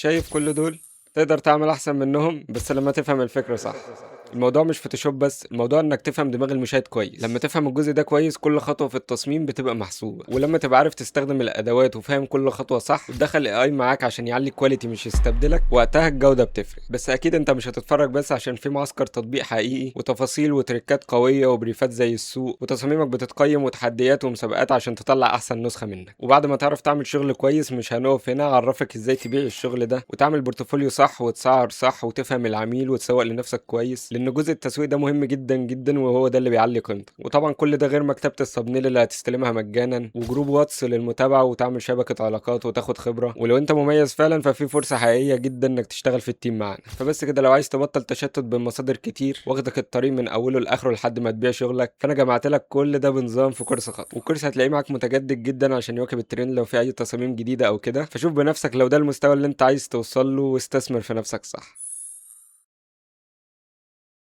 شايف كل دول؟ تقدر تعمل احسن منهم بس لما تفهم الفكرة صح. الموضوع مش فوتوشوب بس، الموضوع انك تفهم دماغ المشاهد كويس. لما تفهم الجزء ده كويس كل خطوة في التصميم بتبقى محسوبة، ولما تبقى عارف تستخدم الادوات وفاهم كل خطوة صح وتدخل اي معاك عشان يعلي الكواليتي مش يستبدلك، وقتها الجودة بتفرق. بس اكيد انت مش هتتفرج بس عشان في معسكر تطبيق حقيقي وتفاصيل وتريكات قوية وبريفات زي السوق، وتصاميمك بتتقيم وتحديات ومسابقات عشان تطلع احسن نسخة منك. وبعد ما تعرف تعمل شغل كويس مش هنقف هنا، اعرفك ازاي تبيع الشغل ده وتعمل بورتفوليو صح وتسعر صح وتفهم العميل وتسوق لنفسك كويس، لان جزء التسويق ده مهم جدا جدا وهو ده اللي بيعلي قيمتك. وطبعا كل ده غير مكتبة الصابنيل اللي هتستلمها مجانا، وجروب واتس للمتابعة وتعمل شبكة علاقات وتاخد خبرة. ولو انت مميز فعلا ففي فرصة حقيقية جدا انك تشتغل في التيم معانا. فبس كده، لو عايز تبطل تشتت بين مصادر كتير واخدك الطريق من اوله لاخره لحد ما تبيع شغلك، فانا جمعت لك كل ده بنظام في كورس خط. والكورس هتلاقيه معاك متجدد جدا عشان يواكب الترند لو في اي تصاميم جديدة او كده. فشوف بنفسك لو ده المستوى اللي انت عايز توصل له، واستثمر في نفسك صح.